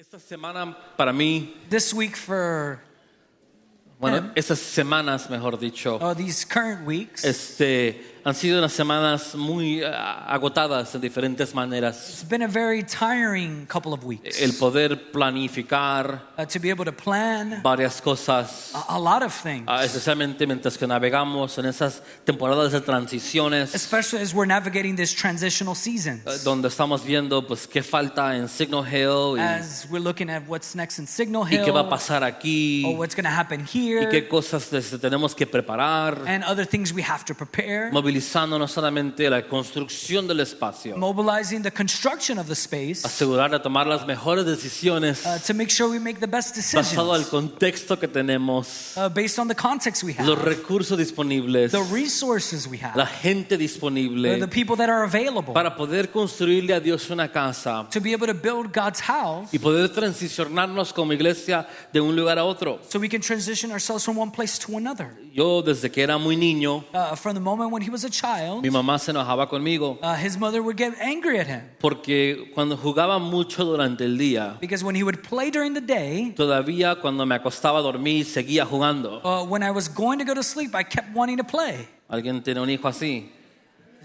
Esta semana para mí, This week for estas semanas, mejor dicho, these current weeks, han sido unas semanas muy agotadas en diferentes maneras. it's been a very tiring couple of weeks. El poder planificar To be able to plan varias cosas, a lot of things, especialmente mientras que navegamos en esas temporadas de transiciones, especially as we're navigating this transitional seasons. donde estamos viendo pues qué falta en Signal Hill As we're looking at what's next in Signal y qué va a Hill, pasar aquí or what's going to happen y here, qué cosas tenemos que preparar, and other things we have to prepare, movilizando no solamente la construcción del espacio, mobilizing the construction of the space asegurar de tomar las mejores decisiones to make sure we make the best basado al decisions contexto que tenemos, based on the context we los have, recursos disponibles, the resources we la have, gente the disponible people that are available, para poder construirle a Dios una casa to be able to build God's house y poder transicionarnos como iglesia de un lugar a otro. so we can transition ourselves from one place to another. Yo desde que era muy niño, From the moment when he was a child, mi mamá se enojaba conmigo his mother would get angry at him porque cuando jugaba mucho durante el día, because when he would play during the day, todavía cuando me acostaba a dormir seguía jugando. when I was going to go to sleep, I kept wanting to play. ¿Alguien tiene un hijo así?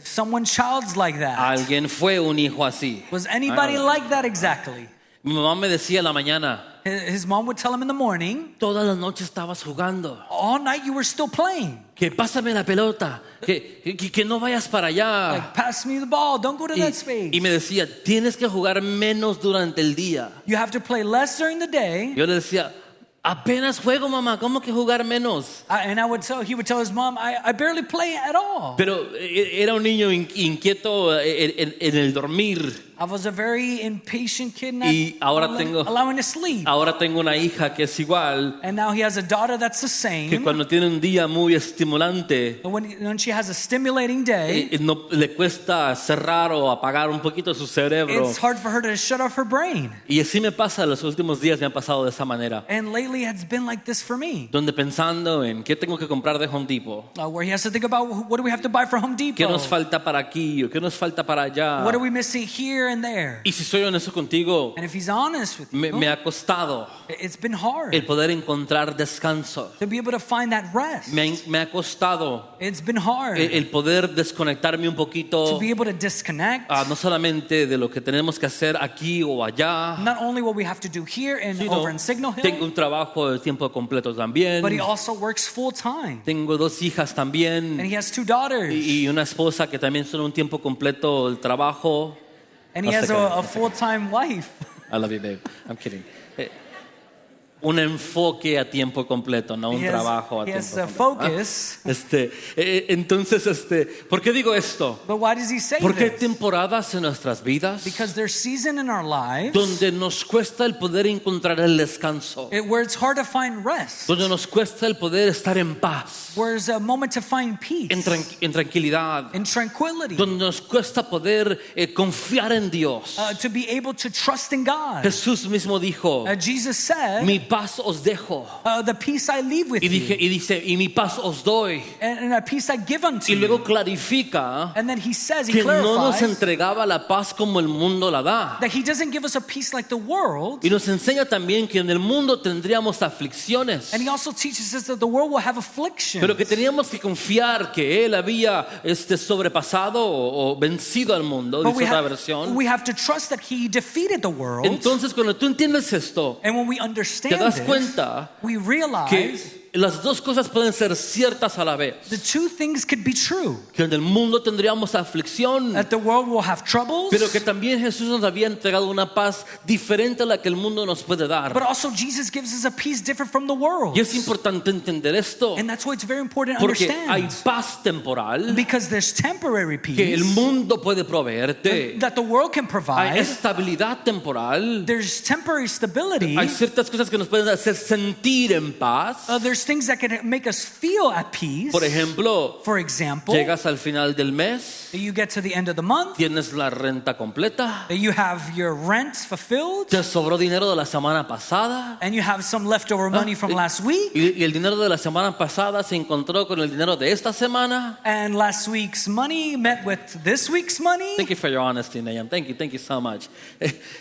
Someone child's like that. ¿Alguien fue un hijo así? Was anybody like that exactly? Mi mamá me decía en la mañana, His mom would tell him in the morning, todas las noches estabas jugando. all night you were still playing. Que pásame la pelota, que no vayas para allá. Like, pass me the ball, don't go to that space. Y me decía, tienes que jugar menos durante el día. You have to play less during the day. Yo le decía, apenas juego, mamá, ¿cómo que jugar menos? And he would tell his mom, I barely play at all. Pero era un niño inquieto en el dormir. I was a very impatient kid, not Y ahora tengo, allowing to sleep. ahora tengo una hija que es igual, And now he has a daughter that's the que same. cuando tiene un día muy estimulante, But when she has a stimulating day, no le cuesta cerrar o apagar un poquito su cerebro. it's hard for her to shut off her brain. Y así me pasa, los últimos días me ha pasado de esa manera. And lately it's been like this for me, Donde pensando en qué tengo que comprar de Home Depot, where he has to think about what do we have to buy for Home qué Depot? nos falta para aquí o qué nos falta para allá. What are we missing here and there? Y si soy honesto contigo, And if he's honest with you, me ha costado it's been hard el poder encontrar descanso. to be able to find that rest. Me ha costado It's been hard el poder desconectarme un to poquito, be able to disconnect, no solamente de lo que tenemos que hacer aquí o allá, not only what we have to do here and sino over in Signal tengo Hill, un trabajo de tiempo completo también, but he also works full time. tengo 2 hijas And también he has 2 daughters. y una esposa que también son un tiempo completo el trabajo. And he No has sé qué. a full-time wife. I love you, babe. I'm kidding. Un enfoque a tiempo completo, no un He has, trabajo a he has tiempo a completo. focus. Entonces, ¿por qué digo esto? But why does he say Porque hay this? temporadas en nuestras vidas Because there's season in our lives donde nos cuesta el poder encontrar el descanso, where it's hard to find rest, donde nos cuesta el poder estar en paz, where it's a moment to find peace, en tranquilidad, in tranquility, donde nos cuesta poder confiar en Dios. to be able to trust in God. Jesús mismo dijo, Jesus said, mi paz os dejo. the peace I leave with Y you, dice, y mi paz os doy. and a peace I give unto Y luego you. clarifica And then he says, he que no nos clarifies entregaba la paz como el mundo la da. that he doesn't give us a peace like the world. Y nos enseña también que en el mundo tendríamos aflicciones, And he also teaches us that the world will have affliction. pero que teníamos que confiar que Él había sobrepasado o vencido al mundo, But dice otra versión. we have to trust that he defeated the world. Entonces cuando tú entiendes esto, And when we te understand das this, cuenta we que realize las dos cosas pueden ser ciertas a la vez. the 2 things could be true. Que en el mundo tendríamos aflicción, That the world will have troubles, pero que también Jesús nos había entregado una paz diferente a la que el mundo nos puede dar. but also Jesus gives us a peace different from the world. Y es importante entender esto, And that's why it's very important to porque hay understand. paz temporal Because there's temporary que el peace mundo puede proveerte. that the world can Hay provide. estabilidad temporal. There's temporary stability. Hay ciertas cosas que nos pueden hacer sentir en paz. There's there's things that can make us feel at peace. Por ejemplo, For example, llegas al final del mes, that you get to the end of the month, tienes la renta completa, that you have your rent fulfilled, te sobró dinero de la semana pasada, and you have some leftover money from last week, y el dinero de la semana pasada se encontró con el dinero de esta semana. and last week's money met with this week's money. Thank you for your honesty, Nayam. Thank you so much.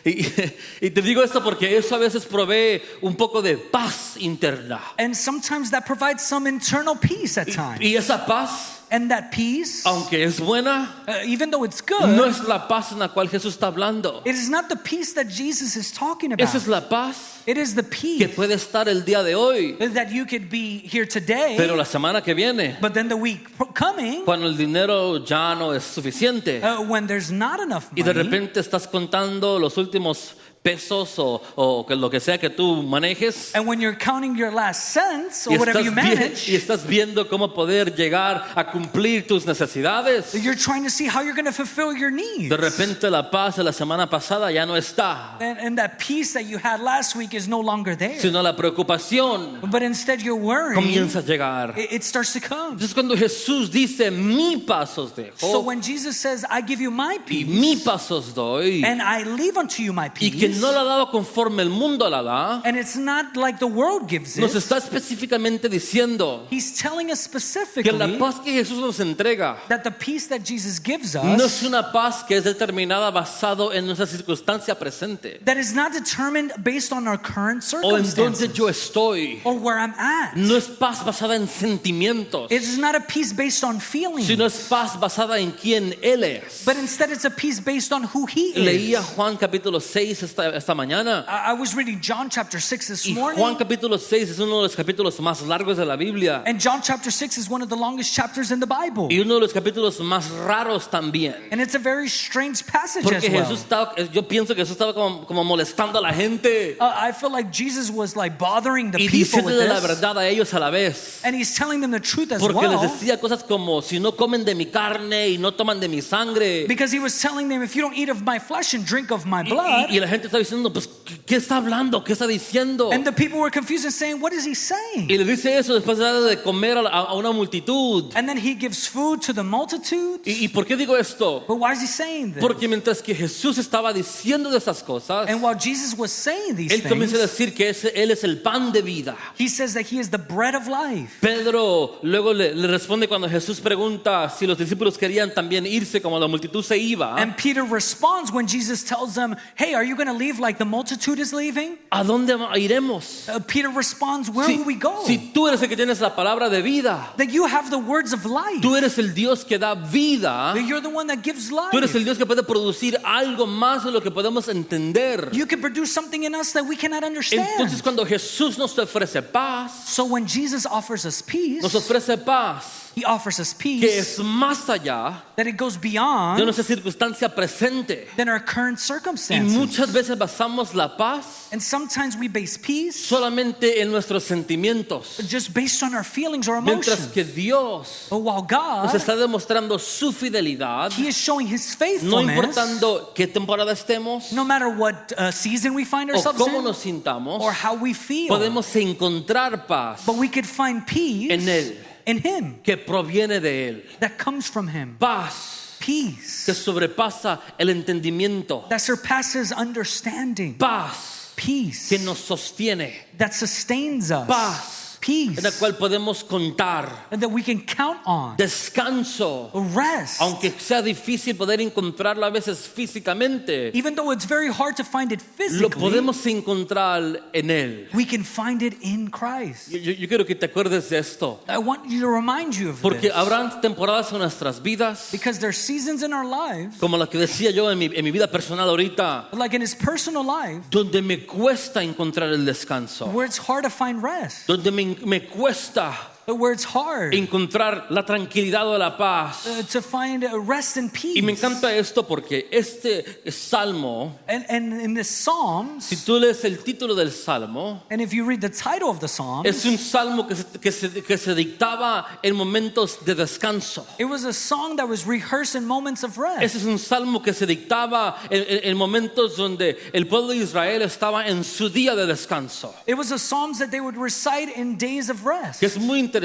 Y te digo esto porque eso a veces provee un poco de paz interna. And sometimes that provides some internal peace at times. Y esa paz, And that peace, aunque es buena, even though it's no good, es la paz en la cual Jesús está hablando. it is not the peace that Jesus is talking about. Esa es la paz It is the que peace puede estar el día de hoy, that you could be here today, pero la semana que viene, but then the week coming, cuando el dinero ya no es suficiente when there's not enough y de money, repente estás contando los últimos pesos o que lo que sea que tú manejes, and when you're counting your last cents y or whatever you y manage, estás viendo cómo poder llegar a cumplir tus necesidades. you're trying to see how you're going to fulfill your needs. De repente la paz de la semana pasada ya no está, And that peace that you had last week is no longer there. sino la preocupación But instead you're worrying, comienza a llegar. it starts to come. Entonces cuando Jesús dice, mi paz os dejo So when Jesus says, I give you my y peace, mi paz os doy, and I leave unto you my y que peace, no la ha dado conforme el mundo la da, and it's not like the world gives nos it, está específicamente diciendo he's telling us que la specifically paz que Jesús nos entrega that the peace that Jesus gives no us, es una paz que es determinada basado en nuestra circunstancia presente that is not determined based on our current o en donde circumstances yo estoy. or where I'm at. No es paz basada en sentimientos, It is not a peace based on feelings, sino es paz basada en quién Él es. but instead it's a peace based on who he Leía is. Juan capítulo 6 esta mañana. I was reading John chapter 6 this Y morning. Juan capítulo 6 es uno de los capítulos más largos de la Biblia And John chapter 6 is one of the longest chapters in the Bible. y uno de los capítulos más raros también. And it's a very strange passage as Porque well. Jesús estaba, yo pienso que Jesús estaba como molestando a la gente I feel like Jesus was like bothering the y people with diciéndole la this. verdad a ellos a la vez. And he's telling them the truth as Porque les well. decía cosas como, si no comen de mi carne y no toman de mi sangre. Because he was telling them, if you don't eat of my flesh and drink of my blood. Y la gente estaba diciendo, pues, ¿qué está hablando? ¿Qué está diciendo? And the people were confused and saying, what is he saying? Y le dice eso después de darle de comer a una multitud. And then he gives food to the multitudes. ¿Y por qué digo esto? But why is he saying this? Porque mientras que Jesús estaba diciendo de esas cosas, And while Jesus was saying these Él comienza a things, decir que Él es el pan de vida. he says that he is the bread of life. Pedro luego le responde cuando Jesús pregunta si los discípulos querían también irse como la multitud se iba. And Peter responds when Jesus tells them, hey, are you going to leave like the multitude is leaving? ¿A dónde iremos? Peter responds, where Si, will we go? si tú eres el que tienes la palabra de vida, That you have the words of life. tú eres el Dios que da vida, That you're the one that gives life. tú eres el Dios que puede producir algo más de lo que podemos entender. You can produce something in us that we cannot understand. Entonces cuando Jesús nos ofrece paz, So when Jesus offers us peace, nos ofrece paz he offers us que peace es más allá that it goes de beyond nuestra circunstancia presente. than our current Y circumstances. muchas veces basamos la paz And sometimes we base peace solamente en nuestros sentimientos, just based on our feelings or mientras emotions. que Dios But while nos God, está demostrando su fidelidad, he is showing his no faithfulness, importando qué temporada estemos no matter what season we find o ourselves cómo in nos sintamos, or how we feel. podemos encontrar paz But we could find peace en Él, in him que proviene de Él. that comes from him. Paz Peace que sobrepasa el entendimiento. that surpasses understanding. Paz Peace que nos sostiene. that sustains us. Paz Peace en la cual podemos contar. that we can count on. Descanso. Rest. Aunque sea difícil poder encontrarlo a veces físicamente, Even though it's very hard to find it lo physically, podemos encontrar en Él. we can find it in Christ. Yo quiero que te acuerdes de esto, I want you to remind you of porque this. habrán temporadas en nuestras vidas, Because there's seasons in our lives, como la que decía yo en mi vida personal ahorita, like in his personal life, donde me cuesta encontrar el descanso, where it's hard to find rest. donde me cuesta where it's hard encontrar la tranquilidad o la paz. to find rest and Y me peace. encanta esto porque este salmo, And in the Psalms, si tú lees el título del salmo, and if you read the title of the Psalms, es un salmo que se dictaba en momentos de descanso. it was a song that was rehearsed in moments of rest. Ese es un salmo que se dictaba en momentos donde el pueblo de Israel estaba en su día de descanso. It was a Psalms that they would recite in days of rest. Que es muy interesante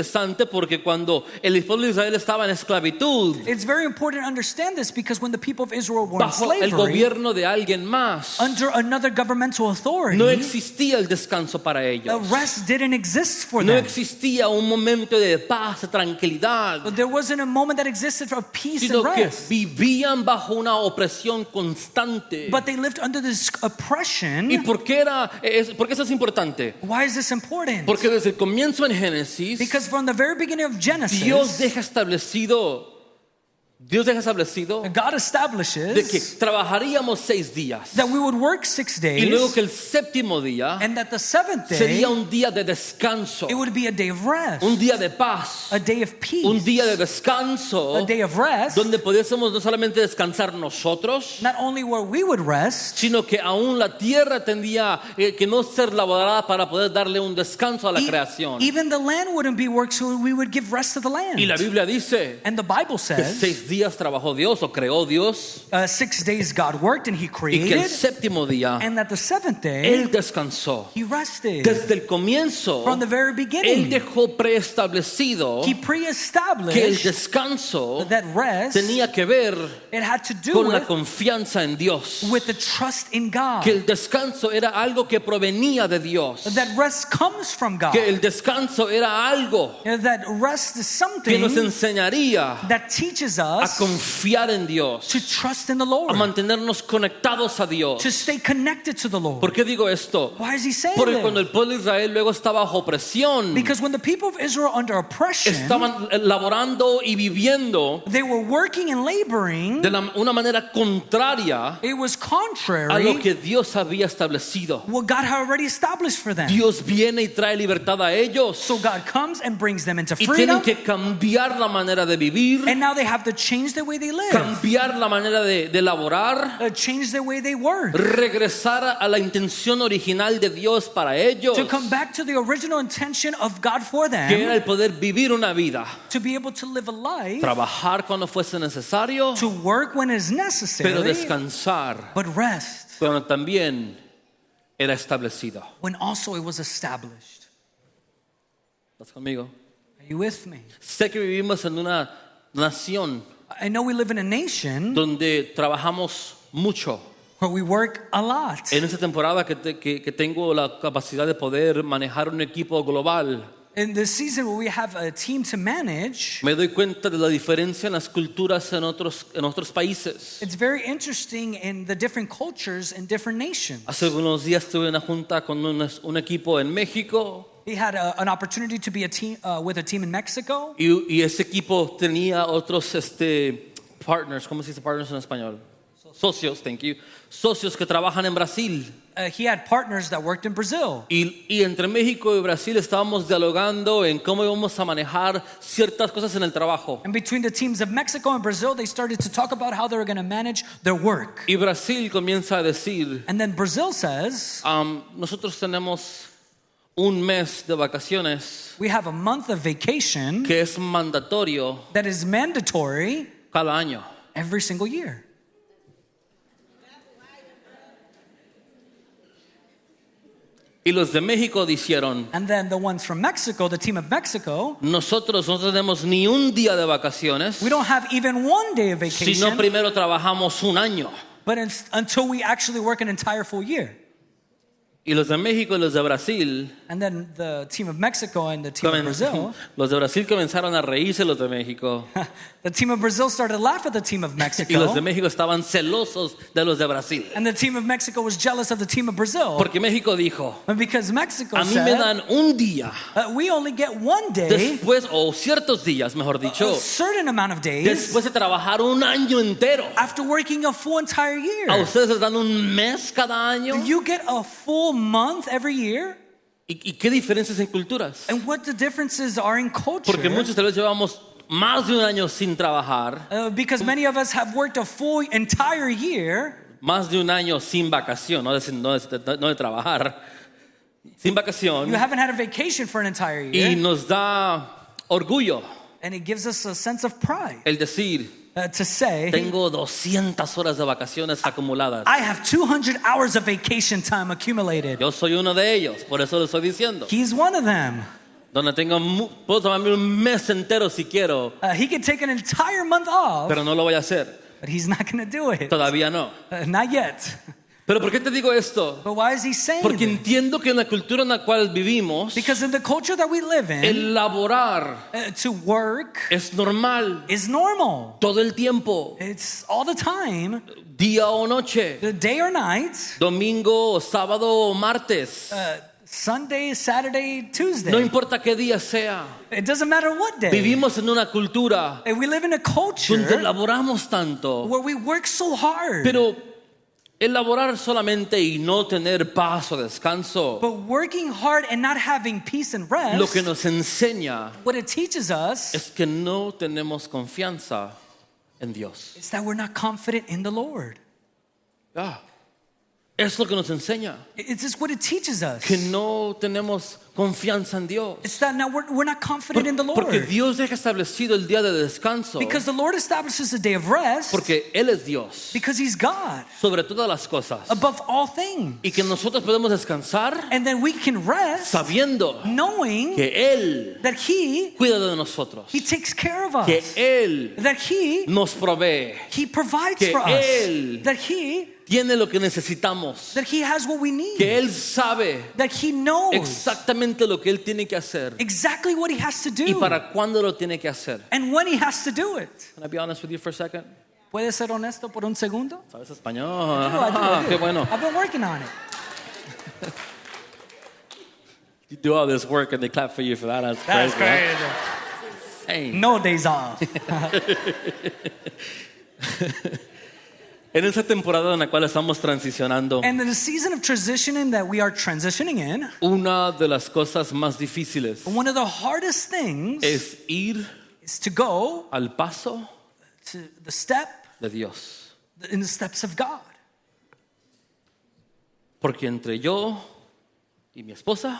porque cuando el pueblo de Israel estaba en esclavitud, It's very important to understand this because when the people of Israel were in bajo el slavery, gobierno de alguien más, under another governmental authority, no existía el descanso para ellos. rest didn't exist for No them. existía un momento de paz, de tranquilidad, There wasn't a moment that existed of peace sino and que rest. vivían bajo una opresión constante. But they lived under this ¿Y oppression. por qué eso es importante? Why is this important? Porque desde el comienzo en Génesis, Because from the very beginning of Genesis, Dios deja establecido God de que establishes trabajaríamos 6 días that we would work 6 y luego days que el séptimo día and that the seventh day sería un día de descanso, it would be a day of rest, un día de paz, a day of peace, un día de descanso a day of rest, donde pudiésemos no solamente descansar nosotros, not only where we would rest, sino que aún la tierra tendría que no ser laborada para poder darle un descanso a la creación. even the land wouldn't be worked, so we would give rest to the land. Y la Biblia dice And the Bible que says 6 días trabajó Dios o creó Dios 6 days God worked and He y que el created, séptimo día and that the seventh day Él descansó. He rested. Desde el comienzo, From the very Él beginning, dejó preestablecido He que el pre-established descanso that rest, tenía que ver it had to do con la with confianza en Dios. the trust in God. Que el descanso era algo que provenía de Dios. That rest comes from God. Que el descanso era algo That rest is que nos something enseñaría that teaches a us confiar en Dios, to trust in the a Lord, mantenernos conectados a Dios. to stay connected to the Lord. ¿Por qué digo esto? Why is He saying Porque cuando this? el pueblo de Israel luego estaba bajo opresión, Because when the people of Israel under oppression, estaban laborando y viviendo they were working and laboring, de una manera contraria it was a lo contrary que Dios había establecido. what God had already established for them. Dios viene y trae libertad a ellos So God comes and brings them into y freedom, tienen que cambiar la manera de vivir, and now they have to change the way they live, cambiar la manera de laborar, change the way they work, regresar a la intención original de Dios para ellos, to come back to the original intention of God for que era them, el poder vivir una vida, to be able to live a life, trabajar cuando fuese necesario, to work when it's pero necessary, descansar but rest cuando también era establecido. when also it was established. ¿Estás conmigo? Are you with me? Sé que vivimos en una nación I know we live in a nation donde trabajamos mucho. where we work a lot. En esta temporada que tengo la capacidad de poder manejar un equipo global, In this season where we have a team to manage, me doy cuenta de la diferencia en las culturas en otros países. it's very interesting in the different cultures in different nations. Hace algunos días tuve una junta con un equipo en México He had an opportunity to be a team with a team in Mexico, y ese equipo tenía otros partners, ¿cómo se dice partners en español? Socios, thank you. Socios que trabajan en Brasil. He had partners that worked in Brazil. Y entre México y Brasil estábamos dialogando en cómo íbamos a manejar ciertas cosas en el trabajo. And between the teams of Mexico and Brazil, they started to talk about how they were going to manage their work. Y Brasil comienza a decir, And then Brazil says, nosotros tenemos un mes de vacaciones we have a month of vacation que es mandatorio that is mandatory cada año. every single year. Y los de México dijeron, And then the ones from Mexico, the team of Mexico, nosotros no tenemos ni un día de vacaciones, we don't have even one day of sino vacation, primero trabajamos un año. but until we actually work an entire full year. Y los de México y los de Brasil, And then the team of Mexico and the team of Brazil, los de Brasil comenzaron a reírse los de México. the team of Brazil started to laugh at the team of Y los de Mexico, México estaban celosos de los de Brasil. and the team of Mexico was jealous of the team of Brazil. Porque México dijo, And because Mexico a mí me said, dan un día, we only get one day, después, o ciertos días, mejor a dicho, certain amount of days, después de trabajar un año entero. after working a full entire ¿A year. ustedes les dan un mes cada año? You get a full month every year, ¿Y qué diferencias en culturas? And what the differences are in culture. Porque muchos tal vez llevamos más de un año sin trabajar, Because many of us have worked a full entire year. más de un año sin vacación, no de trabajar, sin vacación, You haven't had a vacation for an entire y year. nos da orgullo And it gives us a sense of pride el decir, to say, tengo 200 horas de vacaciones acumuladas. I have 200 hours of vacation time accumulated. Yo soy uno de ellos, por eso lo estoy diciendo. He's one of them. Donde puedo tomarme un mes entero si quiero, He could take an entire month off, pero no lo voy a hacer. but he's not going to do it. Todavía no. Not yet. Pero ¿por qué te digo esto? But why is he saying Porque that? entiendo que en la cultura en la cual vivimos, Because in the culture that we live in, el laborar to work es normal is normal. todo el tiempo, It's all the time, día o noche, the day or night, domingo, sábado o martes. Sunday, Saturday, Tuesday. No importa qué día sea, It doesn't matter what day. vivimos en una cultura And we live in a culture donde laboramos tanto, where we work so hard. pero el laborar solamente y no tener paz o descanso, But working hard and not having peace and rest, lo que nos enseña what it teaches us es que no tenemos confianza en Dios. is that we're not confident in the Lord. Es lo que nos enseña, It's just what it teaches us. que no tenemos confianza en Dios. It's that now we're not confident in the Porque Lord. Dios deja establecido el día de descanso, Because the Lord establishes a day of rest porque Él es Dios because He's God sobre todas las cosas. above all things. Y que nosotros podemos descansar And then we can rest sabiendo knowing que Él that He cuida de nosotros, takes care of que us. Él That He nos provee, provides que for us. Él That He tiene lo que necesitamos, has what we need. que Él sabe That He knows exactamente lo que Él tiene que hacer exactly what He has to y do para cuándo lo tiene que hacer. and when He has to do it. Can I be honest with you for a second? ¿Puedes ser honesto por un segundo? ¿Sabes español? I do. Qué bueno. I've been working on it. You do all this work and they clap for you for that. That's crazy. Huh? Hey. No days off. En esa temporada en la cual estamos transicionando, And in the season of transitioning that we are transitioning in, una de las cosas más difíciles one of the hardest things es ir is to go al paso to the step de Dios. in the steps of God. Porque entre yo y mi esposa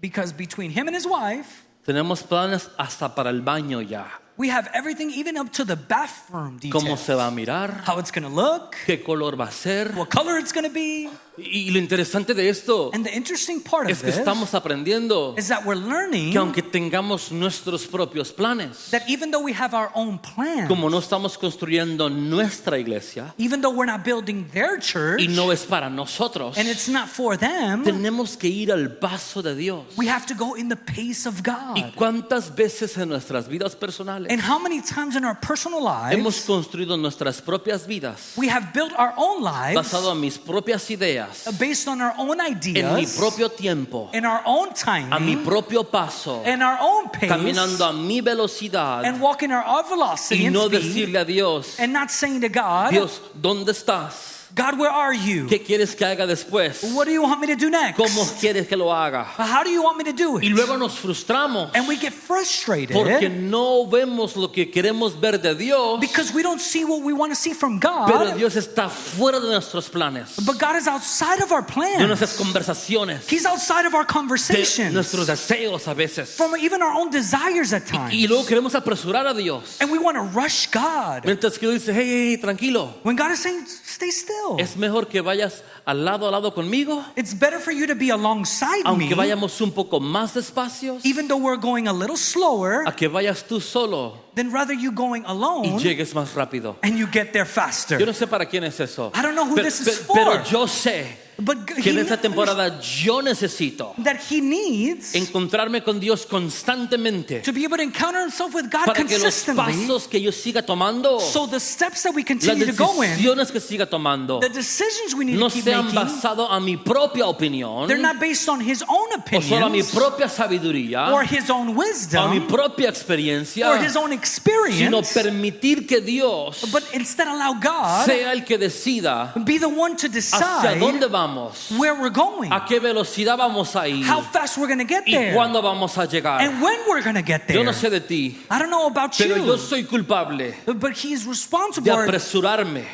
Because between him and his wife, tenemos planes hasta para el baño ya. we have everything even up to the bathroom Cómo details. se va a mirar, How it's going to look, qué color va a ser. what color it's going to be. Y lo interesante de esto And the interesting part es of que this estamos aprendiendo is that we're learning que aunque tengamos nuestros propios planes, that even though we have our own plan, como no estamos construyendo nuestra iglesia even though we're not building their church, y no es para nosotros, and it's not for them, tenemos que ir al paso de Dios. we have to go in the pace of God. ¿Y cuántas veces en nuestras vidas personales And how many times in our personal hemos lives construido nuestras propias vidas we have built our own lives basado en mis propias ideas, based on our own en mi ideas, propio tiempo, in our own a mi timing, propio paso, in our own pace, caminando a mi velocidad and walking our velocity y and no speed, decirle a Dios, and not saying to God, Dios, ¿dónde estás? God, where are you? ¿Qué quieres que haga después? What do you want me to do next? ¿Cómo quieres que lo haga? How do you want me to do Y it? luego nos frustramos And we get frustrated porque no vemos lo que queremos ver de Dios, because we don't see what we want to see from pero God, Dios está fuera de nuestros planes, but God is outside of our de plans. nuestras conversaciones, He's outside of our de conversations, nuestros deseos a veces. from even our own desires at times. Y luego queremos apresurar a Dios. And we want to rush God. Mientras que Dios dice, hey, tranquilo, When God is saying, stay still. es mejor que vayas al lado conmigo, It's better for you to be alongside aunque me, vayamos un poco más despacios, even though we're going a little slower, a que vayas tú solo than rather you going y alone llegues más rápido. and you get there faster. Yo no sé para quién es eso, I don't know who pero, this is pero for. yo sé But que en esta temporada yo necesito that he needs encontrarme con Dios constantemente to be able to encounter himself with God para que los consistently, pasos que yo siga tomando, so the steps that we las continue to go in, decisiones que siga tomando, the decisions we need no to keep sean making, basados a mi propia opinión they're not based on his own o solo a mi opinions propia sabiduría or his own o a mi wisdom propia experiencia, or his own sino experience, permitir que Dios but instead allow God sea el que decida be the one to hacia decide dónde vamos vamos, where we're going, a qué velocidad vamos a ir how fast we're going to get y there, cuándo vamos a llegar. and when we're going to get Yo there. no sé de ti, I don't know about pero yo you, soy culpable but He is de responsible apresurarme.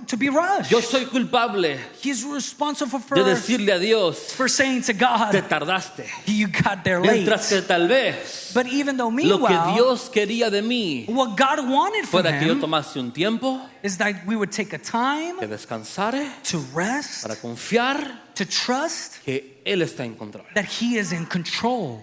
to be rushed. Yo soy culpable He's responsible de decirle a Dios, for saying to te God, tardaste. you got there late. Mientras que tal vez But even though lo que meanwhile, Dios quería de mí what God wanted from fuera que yo him tomase un tiempo, is that we would take a time que descansare, to rest, para confiar to trust que Él está en control. that He is in control.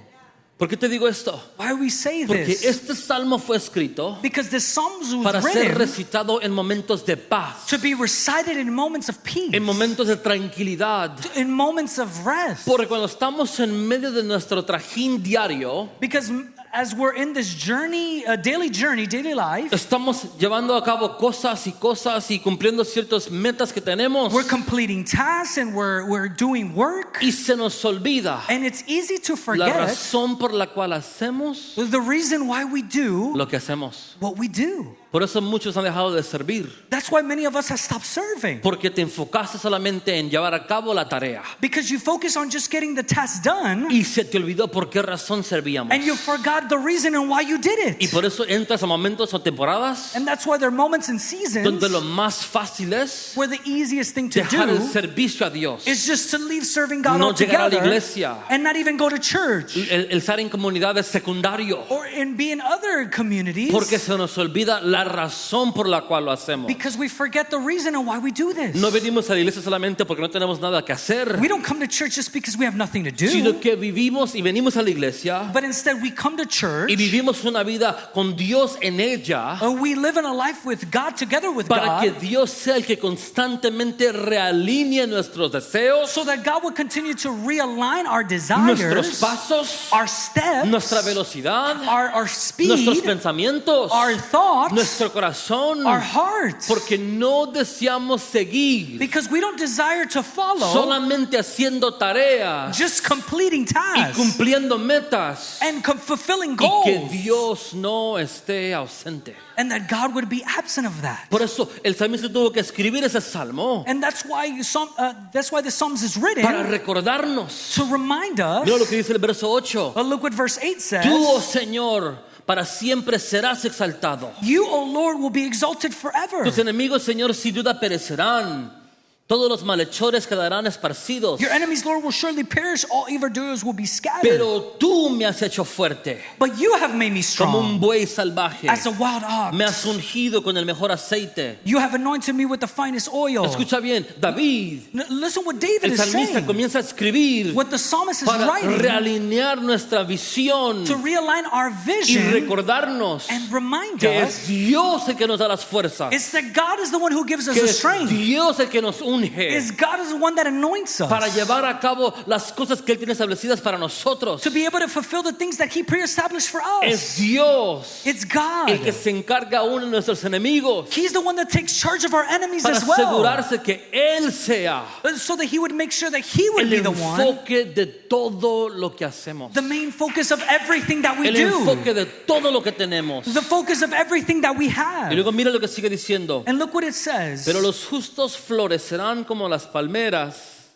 ¿Por qué te digo esto? Why we say Porque this? este salmo fue escrito Because this Psalm was para ser written recitado en momentos de paz, to be recited in moments of peace, en momentos de tranquilidad. in moments of rest. Porque cuando estamos en medio de nuestro trajín diario, Because as we're in this journey, daily life, estamos llevando a cabo cosas y cumpliendo ciertas metas que tenemos, we're completing tasks and we're doing work, y se nos olvida and it's easy to la forget razón por la cual hacemos the reason why we do lo que hacemos. what we do. Por eso muchos han dejado de servir, That's why many of us have stopped serving. porque te enfocaste solamente en llevar a cabo la tarea Because you focus on just getting the task done, y se te olvidó por qué razón servíamos. and you forgot the reason and why you did Y it. por eso entras a momentos o temporadas And that's why there are moments and seasons donde lo más fácil es where the easiest thing to dejar el do servicio a Dios, is just to leave serving God no llegar a la altogether iglesia, and not even go to church el estar en comunidades secundario, or in be in other communities, porque se nos olvida la razón por la cual lo hacemos. because we forget the reason and why we do this. No venimos a la iglesia solamente porque no tenemos nada que hacer, We don't come to church just because we have nothing to sino do, que vivimos y venimos a la iglesia but instead we come to church y vivimos una vida con Dios en ella, and we live in a life with God, together with para que God, Dios sea el que constantemente realinee nuestros deseos, so that God would continue to realign our nuestros desires, pasos, our steps, nuestra velocidad, our speed, nuestros pensamientos, our thoughts, nuestro corazón, our hearts, porque no deseamos seguir because we don't desire to follow solamente haciendo tareas just completing y tasks cumpliendo metas and fulfilling y goals, que Dios no esté ausente. and that God would be absent of that. Por eso el salmista tuvo que escribir ese salmo And that's why the Psalms is written para recordarnos. to remind us. Mira lo que dice el verso 8. But look what verse 8 says. Tú, oh Señor, para siempre serás exaltado. You, O Lord, will be exalted forever. Tus enemigos, Señor, sin duda perecerán. Todos los malhechores quedarán esparcidos. Your enemies, Lord, will surely perish. All evildoers will be scattered. Pero tú me has hecho fuerte, But you have made me como strong un buey salvaje. as a wild ox. Me has ungido con el mejor aceite. You have anointed me with the finest oil. Escucha bien, David, Listen what David el is salmista, saying. comienza a escribir What the psalmist is para writing realinear nuestra visión to realign our y vision recordarnos and remind que us es Dios el que nos da las fuerzas, is that God is the one who gives us que the es strength. Dios el que nos unge Is God is the one that anoints us para llevar a cabo las cosas que Él tiene establecidas para nosotros. to be able to fulfill the things that He pre-established for Es us. Dios It's God. el que se encarga aún de nuestros enemigos He's the one that takes charge of our enemies para as well, asegurarse que Él sea so that He would make sure that He would el be the one, enfoque de todo lo que hacemos, the main focus of everything that we el do, enfoque de todo lo que tenemos. the focus of everything that we Y have. luego mira lo que sigue diciendo. And look what it says. Pero los justos florecerán como las palmeras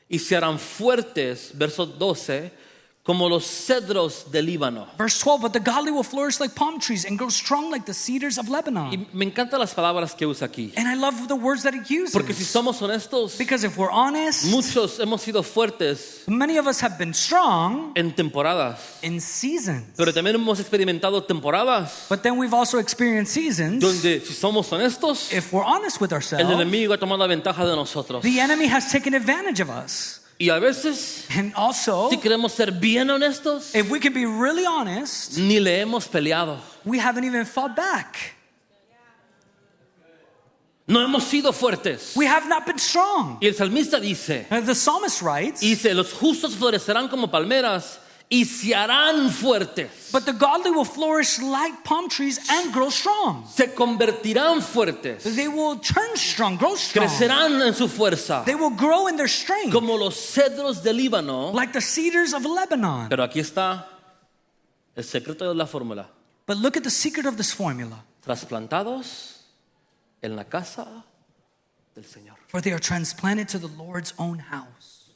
y se harán fuertes, verso 12, como los cedros del Líbano. Verse 12, but the godly will flourish like palm trees and grow strong like the cedars of Lebanon. Y me encantan las palabras que usa aquí. And I love the words that it uses. Porque si somos honestos, Because if we're honest, muchos hemos sido fuertes many of us have been strong en temporadas, in seasons. pero también hemos experimentado temporadas But then we've also experienced seasons, donde, si somos honestos, if we're honest with el ourselves, enemigo ha tomado ventaja de nosotros. the enemy has taken advantage of us. Y a veces, And also, si queremos ser bien honestos, if we can be really honest, ni le hemos peleado. we haven't even fought back. No hemos sido fuertes. We have not been strong. Y el salmista dice, The psalmist writes, los justos florecerán como palmeras y se harán fuertes. but the godly will flourish like palm trees and grow strong. Se convertirán fuertes. They will turn strong, grow strong. Crecerán en su fuerza They will grow in their strength como los cedros del Líbano. like the cedars of Lebanon. Pero aquí está el secreto de la fórmula. But look at the secret of this formula. Trasplantados en la casa del Señor. For they are transplanted to the Lord's own house.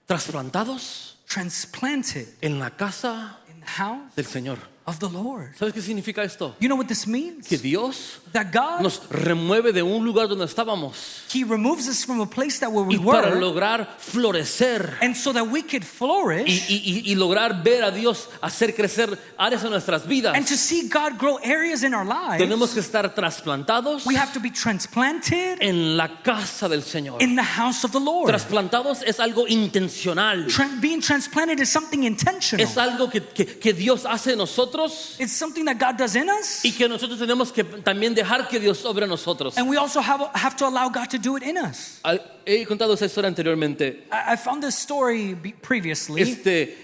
Trasplantados Transplanted en la casa in the house del Señor. of the Lord. ¿Sabes qué significa esto? You know what this means? Que Dios That God, nos remueve de un lugar donde estábamos He removes us from a place that where we y para were, lograr florecer and so that we could flourish y lograr ver a Dios hacer crecer áreas en nuestras vidas. and to see God grow areas in our Tenemos que lives. estar trasplantados We have to be transplanted en la casa del Señor. in the house of the Lord. Trasplantados es algo intencional. Being transplanted is something intentional. Es algo que Dios hace en nosotros It's something that God does in us, y que nosotros tenemos que también dejar que Dios obre en nosotros. and we also have to allow God to do it in us. He contado esa historia anteriormente. I found this story previously.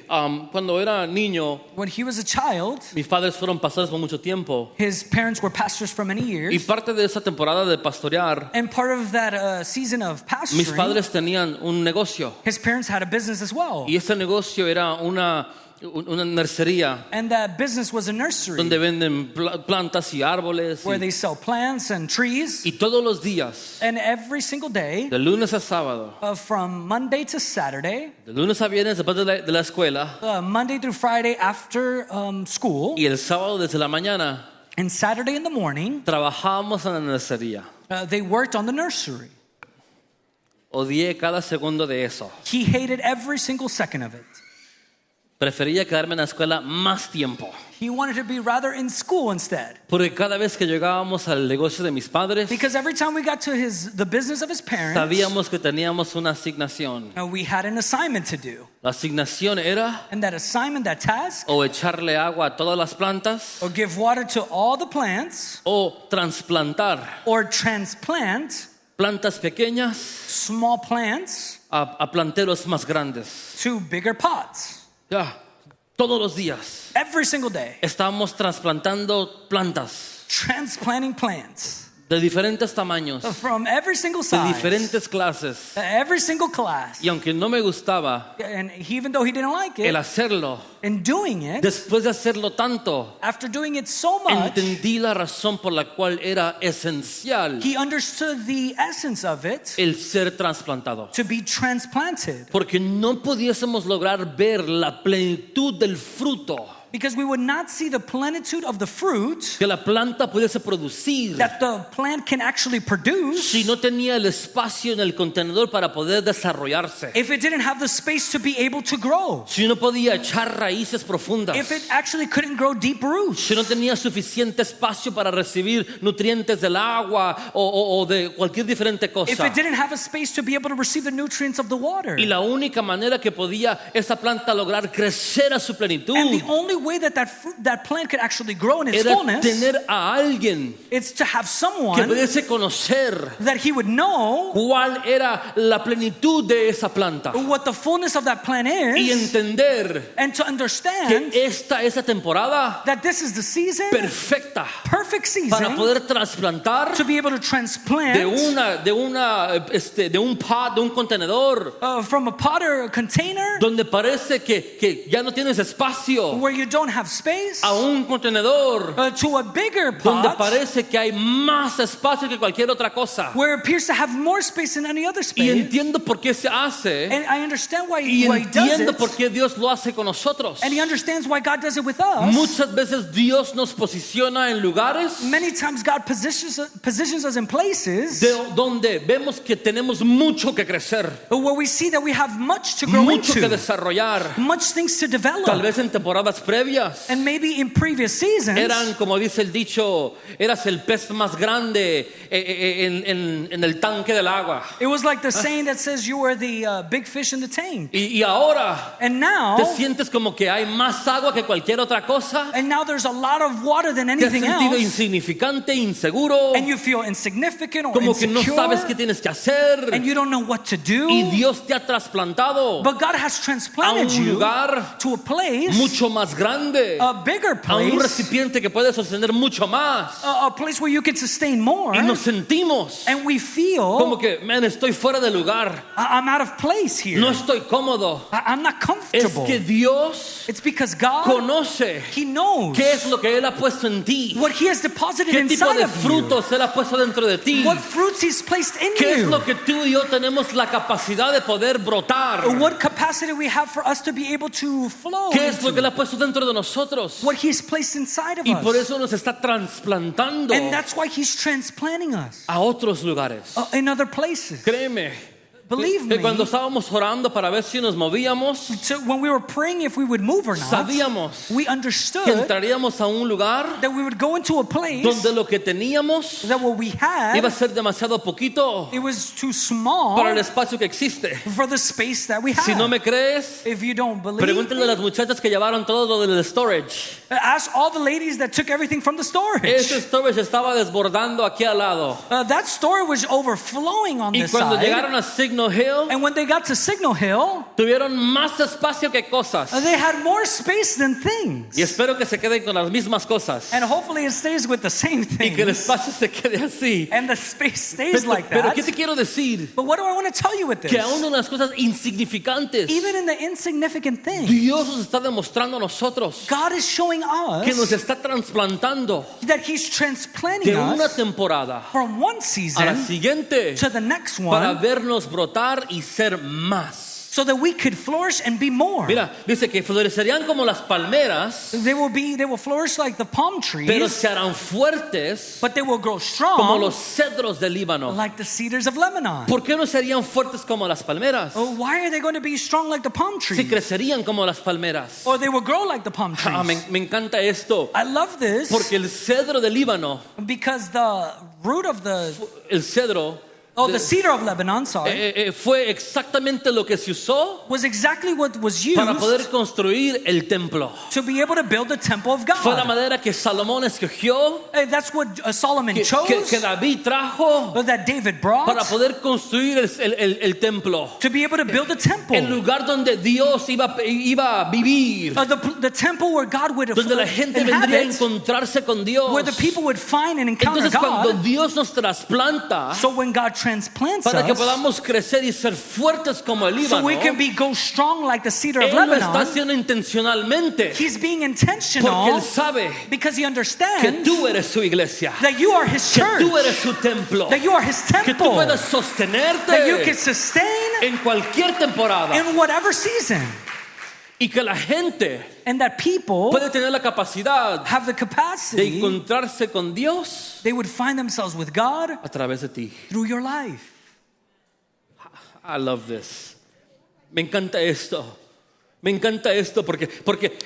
Cuando era niño, When he was a child, mis padres fueron pastores por mucho tiempo his parents were pastors for many y years. parte de esa temporada de pastorear, And part of that season of mis pastoring, padres tenían un negocio his parents had a business as well. y ese negocio era una nursería And that business was a nursery donde venden plantas y árboles where they sell plants and trees. y todos los días, And every single day, de lunes a sábado, from Monday to Saturday, de lunes a viernes después de la escuela Monday through Friday after school, y el sábado desde la mañana, and Saturday in the morning, trabajábamos en la nursería. they worked on the nursery. Odié cada segundo de eso. He hated every single second of it. Prefería quedarme en la escuela más tiempo. He wanted to be rather in school instead. Porque cada vez que llegábamos al negocio de mis padres, Because every time we got to the business of his parents, sabíamos que teníamos una asignación. we had an assignment to do. La asignación era And that assignment, that task, o echarle agua a todas las plantas or give water to all the plants, o transplantar or transplant plantas pequeñas small plants a planteros más grandes. to bigger pots. Ya, todos los días Every single day, estábamos trasplantando plantas transplanting plants de diferentes tamaños, from every single de size, diferentes clases. every single class. Y aunque no me gustaba And even though he didn't like it, el hacerlo, in doing it, después de hacerlo tanto, after doing it so much, entendí la razón por la cual era esencial he understood the essence of it el ser trasplantado. to be transplanted. Porque no pudiésemos lograr ver la plenitud del fruto Because we would not see the plenitude of the fruit que la planta pudiese producir that the plant can actually produce si no tenía el espacio en el contenedor para poder desarrollarse, if it didn't have the space to be able to grow, si no podía echar raíces profundas, if it actually couldn't grow deep roots, si no tenía suficiente espacio para recibir nutrientes del agua o de cualquier diferente if cosa. it didn't have a space to be able to receive the nutrients of the water. Y la única manera que podía esa planta lograr crecer a su plenitud And the only way that plant could actually grow in its era fullness tener a alguien is to have que someone pudiese conocer that he would know cuál era la plenitud de esa planta what the fullness of that plant y is, entender and to que understand esta es la temporada that this is the season, perfecta perfect para season, poder trasplantar to be able to transplant de un pot, de un contenedor from a pot or a container donde parece que ya no tienes espacio where you don't have space a un contenedor to a bigger donde pot parece que hay más espacio que cualquier otra cosa. where it appears to have more space than any other Y space. entiendo por qué se hace And I understand why y he does entiendo it. por qué Dios lo hace con nosotros. And he understands why God does it with us. Muchas veces Dios nos posiciona en lugares Many times God positions us in places donde vemos que tenemos mucho que crecer, where we see that we have much to grow mucho que into, desarrollar. much things to Tal develop. vez en temporadas previas And maybe in previous seasons, eran, como dice el dicho, eras el pez más grande en el tanque del agua. it was like the saying that says you were the big fish in the tank. Y ahora And now, te sientes como que hay más agua que cualquier otra cosa. there's a lot of water than Te has anything sentido else. insignificante, inseguro, And you feel insignificant or como que no insecure. sabes qué tienes que hacer. And you don't know what to do. Y Dios te ha trasplantado But God has a transplanted un you lugar to a place mucho más grande grande, a bigger a un place, recipiente que puede sostener mucho más. a place where you can sustain more, Y nos sentimos and we feel, como que, man, estoy fuera de lugar. I'm out of place here. No estoy cómodo. I'm not Es comfortable. que Dios It's because God, conoce He knows qué es lo que Él ha puesto en ti. what He has deposited ¿Qué tipo inside de of you. frutos Él ha puesto dentro de ti? What fruits He's placed in ¿Qué es you. lo que tú y yo tenemos la capacidad de poder brotar? What capacity we have for us to be able to flow ¿Qué es lo que Él into. ha puesto dentro de nosotros? What He's placed inside of Y por us. eso nos está trasplantando And that's why He's transplanting us a otros lugares. in other places. Créeme, Believe que me. cuando estábamos orando para ver si nos movíamos, So when we were praying if we would move or not, sabíamos we que understood entraríamos a un lugar that we would go into a place donde lo que teníamos that what we had, iba a ser demasiado poquito it was too small para el espacio que existe. for the space that we had. Si no me crees, If you don't believe pregúntenle a me, las muchachas que llevaron todo lo del storage. ask all the ladies that took everything from the storage. Ese storage estaba desbordando aquí al lado. That storage was overflowing on Y this cuando side. llegaron a Signal Hill, And when they got to Signal Hill, tuvieron más espacio que cosas. they had more space than things. Y espero que se queden con las mismas cosas. And hopefully it stays with the same Y que el things. espacio se quede así. And the space stays like Pero that. ¿qué te quiero decir? But what do I want to tell you with this? Que aún en las cosas insignificantes, Even in the insignificant things, Dios nos está demostrando a nosotros God is showing que nos us está trasplantando that He's transplanting de una us temporada from one a la season siguiente to the next para one vernos brotar y ser más. so that we could flourish and be more. Mira, dice que florecerían como las palmeras, They will flourish like the palm pero trees, se harán fuertes but they will grow como strong los cedros del Líbano. like the cedars of Lebanon. ¿Por qué no serían fuertes como las palmeras? Why are they going to be strong like the palm Si tree? crecerían como las palmeras. Or they will grow like the palm Ah, trees. me encanta esto, I love this porque el cedro del Líbano, because the root of el cedro, the cedar of Lebanon, fue exactamente lo que se usó was exactly what was used para poder construir el templo. to be able to build the temple of Fue la God. madera que Salomón escogió, That's what Solomon que chose, David trajo that David brought para poder construir el templo. to be able to build the temple. El lugar donde Dios iba a vivir, The temple where God would donde la gente vendría a inhabit, encontrarse con Dios. where the people would find and encounter Entonces cuando God. Dios nos trasplanta So when God transplants para que us, podamos crecer y ser fuertes como el so Líbano, we can go strong like the cedar of Él lo está Lebanon, haciendo intencionalmente He's being porque intentional Él sabe because He que understands tú eres su iglesia, that you are His que church, tú eres su templo, that you are His que tú temple, puedes that you sostenerte can sustain en cualquier temporada in whatever season, y que la gente and that people puede tener la capacidad have the de capacity, encontrarse con Dios they would find themselves with God a través de ti. through your life. I love this. Me encanta esto. Me encanta esto porque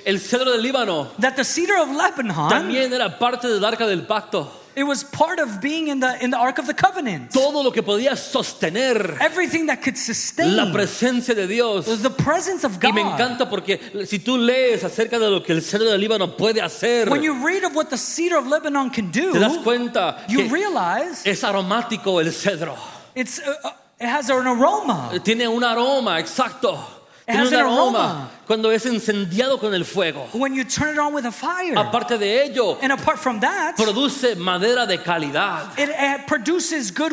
el cedro del Líbano That the cedar of Lebanon, también era parte del arca del pacto. it was part of being in the Ark of the Covenant. Todo lo que podía sostener Everything that could sustain la presencia de Dios. the presence of Y God. me encanta porque si tú lees acerca de lo que el cedro del Líbano puede hacer, When you read of what the cedar of Lebanon can do, te das cuenta you que realize es aromático el cedro. it has an aroma. Tiene un aroma, exacto. It Tiene has un an aroma aroma. cuando es encendido con el fuego. When you turn it on with a fire. Aparte de ello, And apart from that, produce madera de calidad it produces good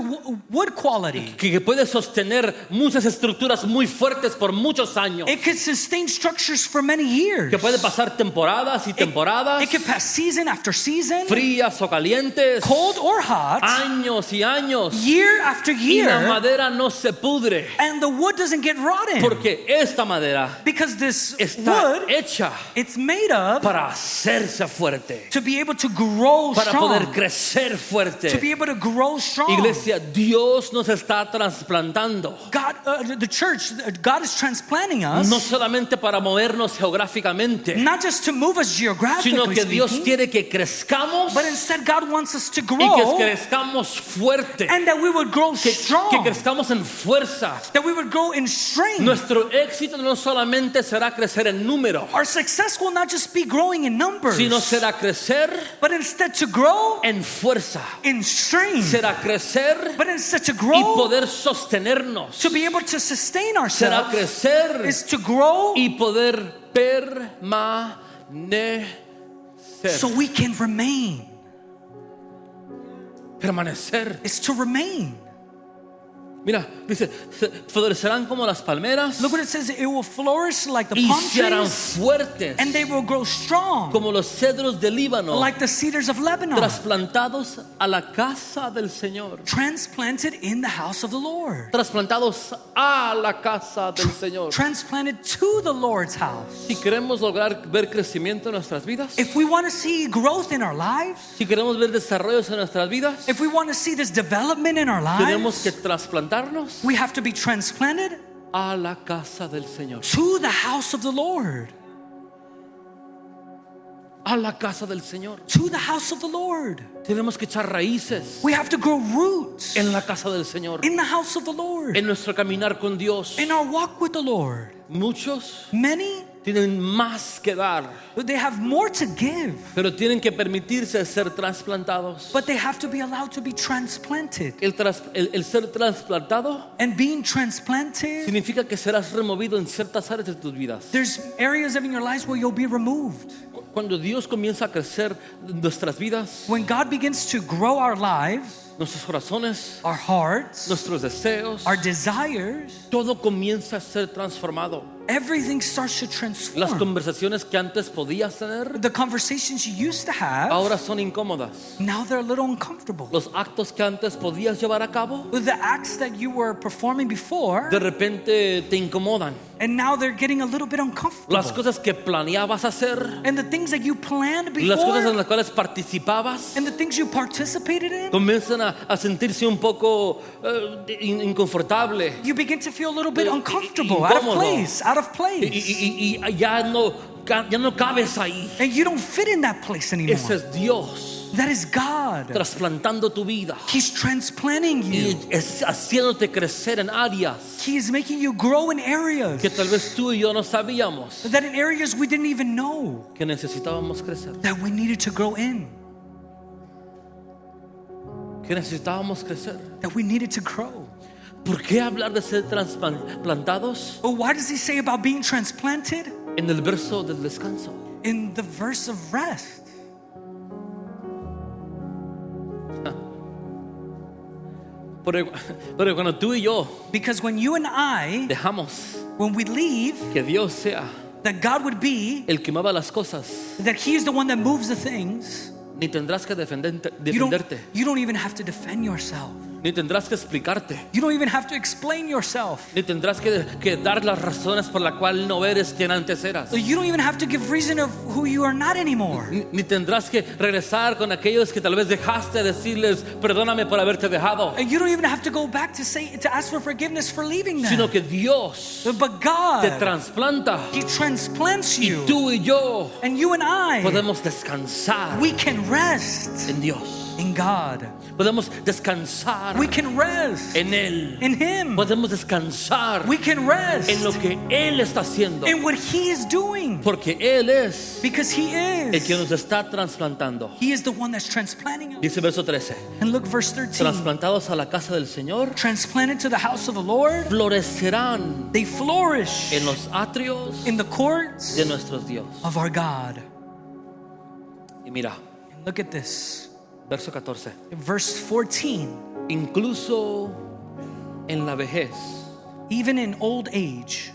wood quality. que puede sostener muchas estructuras muy fuertes por muchos años. It could sustain structures for many years. Que puede pasar temporadas y temporadas, It could pass season after season, frías o calientes, cold or hot, años y años, year after y la year, madera no se pudre, and the wood doesn't get rotten. porque esta madera Because this está wood, hecha it's made of para hacerse fuerte, to be able to grow para poder strong. crecer To fuerte. be able to grow strong. Iglesia, Dios nos está trasplantando, God, the church, God is transplanting us, no solamente para movernos geográficamente, not just to move us sino geographically que Dios speaking, quiere que crezcamos but instead God wants us to y que grow, crezcamos fuerte, and that we would grow que strong, crezcamos en fuerza. that we would grow in strength. Nuestro éxito no solamente será crecer en número, Our success will not just be growing in numbers, sino será crecer but instead to grow en fuerza, in strength, será crecer but instead to y grow, poder sostenernos, to be able to sustain será ourselves, crecer is to grow y poder So we can remain. Permanecer. It's to remain. Mira, dice, florecerán como las palmeras Look what it says. It will flourish like the y palm se harán trees, fuertes and they will grow strong como los cedros del Líbano, like the cedars of Lebanon, trasplantados a la casa del Señor. transplanted in the house of the Lord. Trasplantados a la casa del Señor. Transplanted to the Lord's house. Si queremos lograr ver crecimiento en nuestras vidas, If we want to see growth in our lives, si queremos ver desarrollos en nuestras vidas, if we want to see this development in our tenemos que lives, trasplantarnos we have to be transplanted a la casa del Señor. to the house of the Lord. A la casa del Señor. To the house of the Lord. Tenemos que echar raíces We have to grow roots en la casa del Señor, in the house of the Lord, en nuestro caminar con Dios. in our walk with the Lord. Muchos Many, tienen más que dar, they have more to give, pero tienen que permitirse ser trasplantados. but they have to be allowed to be transplanted. El ser trasplantado And being transplanted, significa que serás removido en ciertas áreas de tus vidas. there's areas of in your lives where you'll be removed. Cuando Dios comienza a crecer nuestras vidas, When God begins to grow our lives, nuestros corazones, our hearts, nuestros deseos, our desires, todo comienza a ser transformado. everything starts to Las transform. conversaciones que antes podías tener The conversations you used to have, ahora son incómodas. now they're a little uncomfortable. Los actos que antes podías llevar a cabo The acts that you were performing before, de repente te incomodan. and now they're getting a little bit Las uncomfortable. cosas que planeabas hacer, And the things that you planned las cosas en before, las cuales participabas, and the things you participated in, comienzan a sentirse un poco inconfortable. you begin to feel a little bit uncomfortable, out of Incómodo. place, out of Y, place. y- y ya no cabes ahí. And you don't fit in that place Ese anymore. es Dios That is God. trasplantando tu vida He's transplanting y you. haciéndote crecer en áreas He is making you grow in areas que tal vez tú y yo no sabíamos that in areas we didn't even know que necesitábamos crecer. that we needed to grow in, Que necesitábamos crecer. that we needed to grow. ¿Por qué hablar de ser trasplantados But why does he say about being transplanted? en el verso del descanso? In the verse of rest. Pero cuando tú y yo Because when you and I, dejamos when we leave, que Dios sea that God would be, el que mueva las cosas, that He is the one that moves the things, ni tendrás que defenderte, you don't even have to defend yourself. ni tendrás que explicarte, You don't even have to explain yourself. ni tendrás que dar las razones por la cual no eres quien antes eras. You don't even have to give reason of who you are not anymore. Ni tendrás que regresar con aquellos que tal vez dejaste, decirles perdóname por haberte dejado, And you don't even have to go back to ask for forgiveness for leaving sino them. que Dios But te God, trasplanta He transplants y you. tú y yo And you and I, podemos descansar we can rest en Dios. in God. Podemos descansar We can rest en Él. in Him. Podemos descansar We can rest en lo que Él está haciendo, in what He is doing. porque Él es Because He el que is. nos está trasplantando. He is the one that's transplanting us. Dice verso 13, And look, verse 13. trasplantados a la casa del Señor, Transplanted to the house of the Lord, florecerán they flourish en los atrios in the courts de nuestros Dios. of our God. Y mira, And look at this. verso 14, Verse 14. incluso en la vejez Even in old age,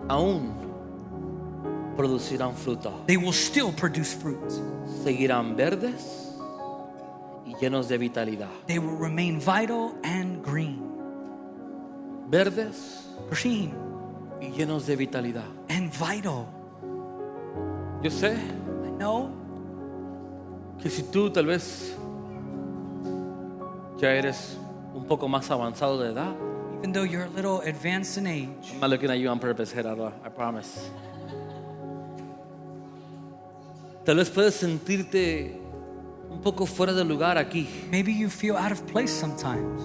aún producirán fruto, they will still produce fruit. seguirán verdes y llenos de vitalidad. They will remain vital and green. Verdes Green y llenos de vitalidad. and vital. Yo sé I know que si tú tal vez ya eres un poco más avanzado de edad, even though you're a little advanced in age, I'm not looking at you on purpose, Gerardo, I promise. Tal vez puedes sentirte un poco fuera de lugar aquí. maybe you feel out of place sometimes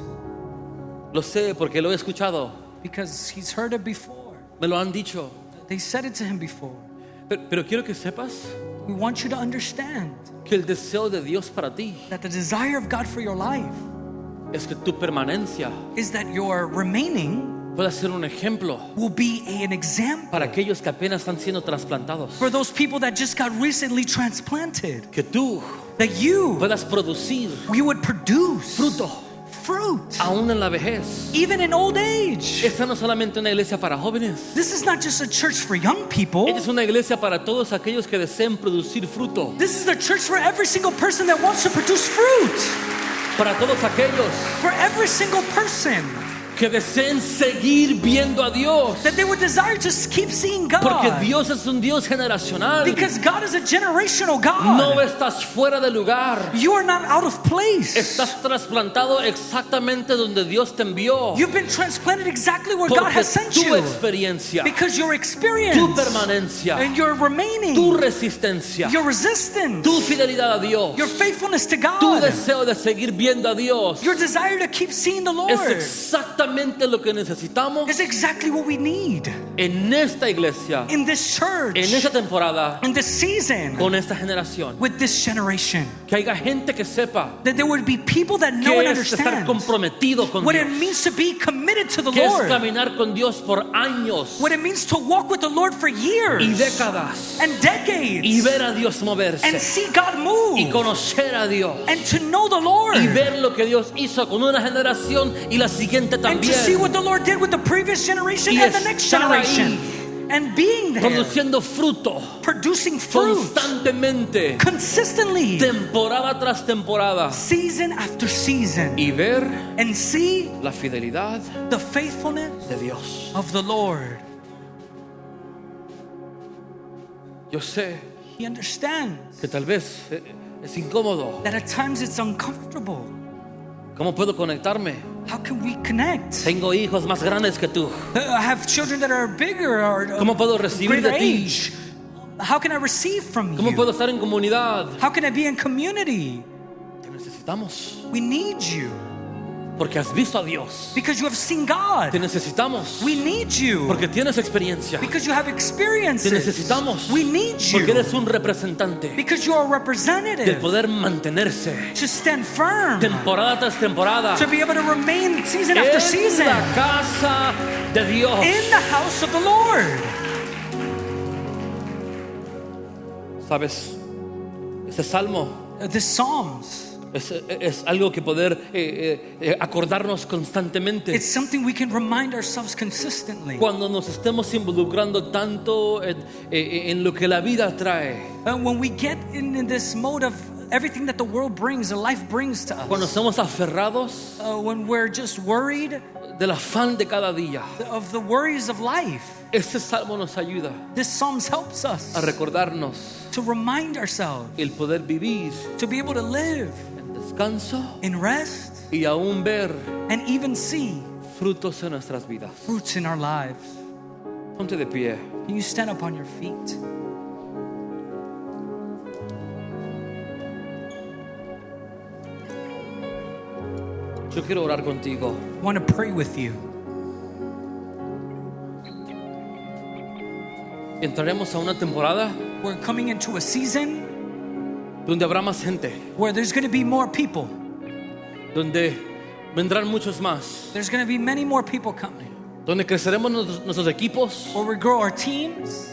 Lo sé porque lo he escuchado, because he's heard it before. me lo han dicho. They said it to him before. Pero quiero que sepas We want you to understand que el deseo de Dios para ti that the desire of God for your life es que tu permanencia is that your remaining pueda ser un ejemplo will be an example para aquellos que apenas están siendo trasplantados. for those people that just got recently transplanted. Que tú That you producir would produce fruto fruit aún en la vejez. even in old age. Esta no es solamente una iglesia para jóvenes. This is not just a church for young people. Esta es una iglesia para todos aquellos que deseen producir fruto. This is the church for every single person that wants to produce fruit. Para todos aquellos For every single person que deseen seguir viendo a Dios. that they would desire to keep seeing Porque God. Dios es un Dios generacional. Because God is a generational No God. estás fuera de lugar. You are not out of place. Estás trasplantado exactamente donde Dios te envió. You've been transplanted exactly where God Porque has sent tu you. experiencia, Because your experience tu permanencia, and your remaining, tu resistencia, your resistance, tu fidelidad a Dios, your faithfulness to tu God, deseo de seguir viendo a Dios your desire to keep seeing the es Lord exactamente lo que necesitamos is exactly what we need en esta iglesia, in this church, en esta temporada, in this season, con esta generación. with this generation. Que haya gente que sepa That there would be people that know que and es estar understand comprometido con what it Dios, means to be committed to the que es Lord, caminar con Dios por años what it means to walk with the Lord for years y décadas and decades y ver a Dios and moverse see God move y conocer a Dios and to know the Lord y ver lo que Dios hizo con una generación y la siguiente and to see también, what the Lord did with the previous generation Y and the next estar generation and being there produciendo fruto producing fruit constantemente, consistently temporada tras temporada, season after season y ver and see la fidelidad the faithfulness de Dios. of the Lord. Yo sé He understands que tal vez es incómodo. that at times it's uncomfortable. ¿Cómo puedo conectarme? How can we connect? Tengo hijos más grandes que tú. I have children that are bigger or ¿Cómo puedo recibir greater de ti? age. How can I receive from ¿Cómo puedo you? estar en comunidad? How can I be in community? Te necesitamos We need you porque has visto a Dios. because you have seen Te God. necesitamos We need you porque tienes experiencia. because you have Te experiences. necesitamos We need porque you eres un representante because you are a del representative poder mantenerse to stand firm, temporada tras temporada to be able to remain season after en season la casa de Dios. in the house of the Lord. Sabes, este salmo The Psalms, es algo que poder acordarnos constantemente it's something we can remind ourselves consistently. cuando nos estemos involucrando tanto en lo que la vida trae, And when we get in this mode of everything that the world brings, the life brings to cuando us, estamos aferrados when we're just worried del afán de cada día. of the worries of life, Este salmo nos ayuda this Psalms helps us a recordarnos to remind ourselves, el poder vivir to be able to live en descanso in rest y aún ver and even see frutos en nuestras vidas. fruits in our lives. Ponte de pie. Can you stand up on your feet? Yo quiero orar contigo. I want to pray with you. Entraremos a una temporada We're coming into a season donde habrá más gente, where there's going to be more people. donde vendrán muchos más, There's going to be many more people coming. donde creceremos nuestros equipos, Where we grow our teams,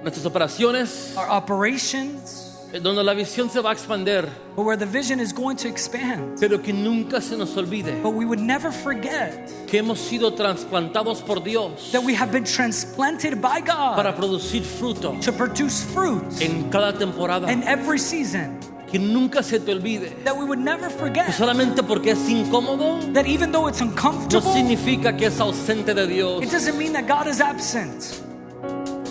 nuestras operaciones, our operations, donde la visión se va a expandir, but where the vision is going to expand. pero que nunca se nos olvide But we would never forget que hemos sido trasplantados por Dios that we have been transplanted by para God producir fruto to produce fruit en cada temporada. in every season. Que nunca se te olvide That we would never que forget solamente porque es incómodo that even though it's no uncomfortable, significa que es ausente de Dios. it doesn't mean that God is absent.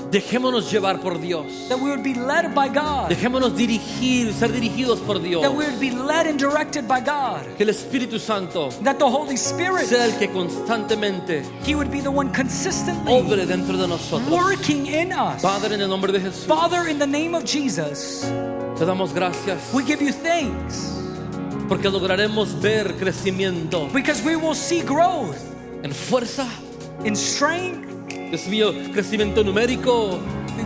Dejémonos llevar por Dios. That we would be led by God. Dejémonos dirigir, ser dirigidos por Dios. That we would be led and directed by God. Que el Espíritu Santo That the Holy Spirit, sea el que constantemente He would be the one consistently obre dentro de nosotros. working in us. Padre, en el nombre de Jesús, Father, in the name of Jesus, te damos gracias we give you thanks porque lograremos ver crecimiento because we will see growth en fuerza, in strength, Dios mío, crecimiento numérico,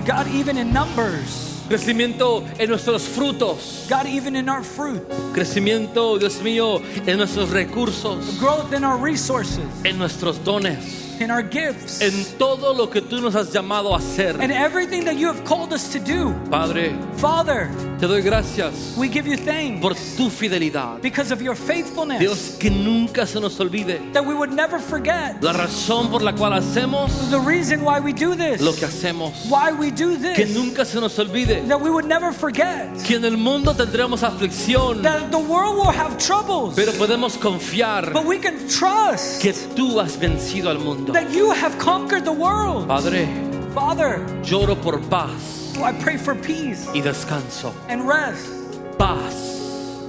God, even in numbers, crecimiento en nuestros frutos, God, even in our fruit, crecimiento, Dios mío, en nuestros recursos, growth in our resources, en nuestros dones. in our gifts, en todo lo que tú nos has llamado a hacer. and everything that you have called us to do. Padre, Father, te doy gracias we give you thanks por tu fidelidad. because of your faithfulness, Dios, que nunca se nos olvide that we would never forget la razón por la cual hacemos the reason why we do this, lo que hacemos. why we do Que this, nunca se nos olvide that we would never forget que en el mundo tendremos aflicción, that the world will have troubles, pero podemos confiar but we can trust que tú has vencido al mundo. that you have conquered the world. Padre, Father, lloro por paz I pray for peace y descanso. and rest, Paz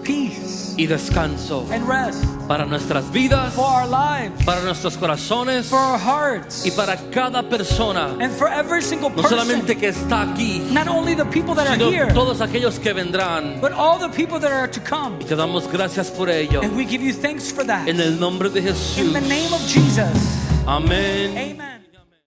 peace y descanso and rest para nuestras vidas, for our lives, para nuestros corazones for our hearts, y para cada persona, and for every single no person, solamente que está aquí, not only the people that are sino here, todos aquellos que vendrán. but all the people that are to come. Y te damos gracias por ello. And we give you thanks for that. En el nombre de In Jesús. the name of Jesus. Amén. Amen.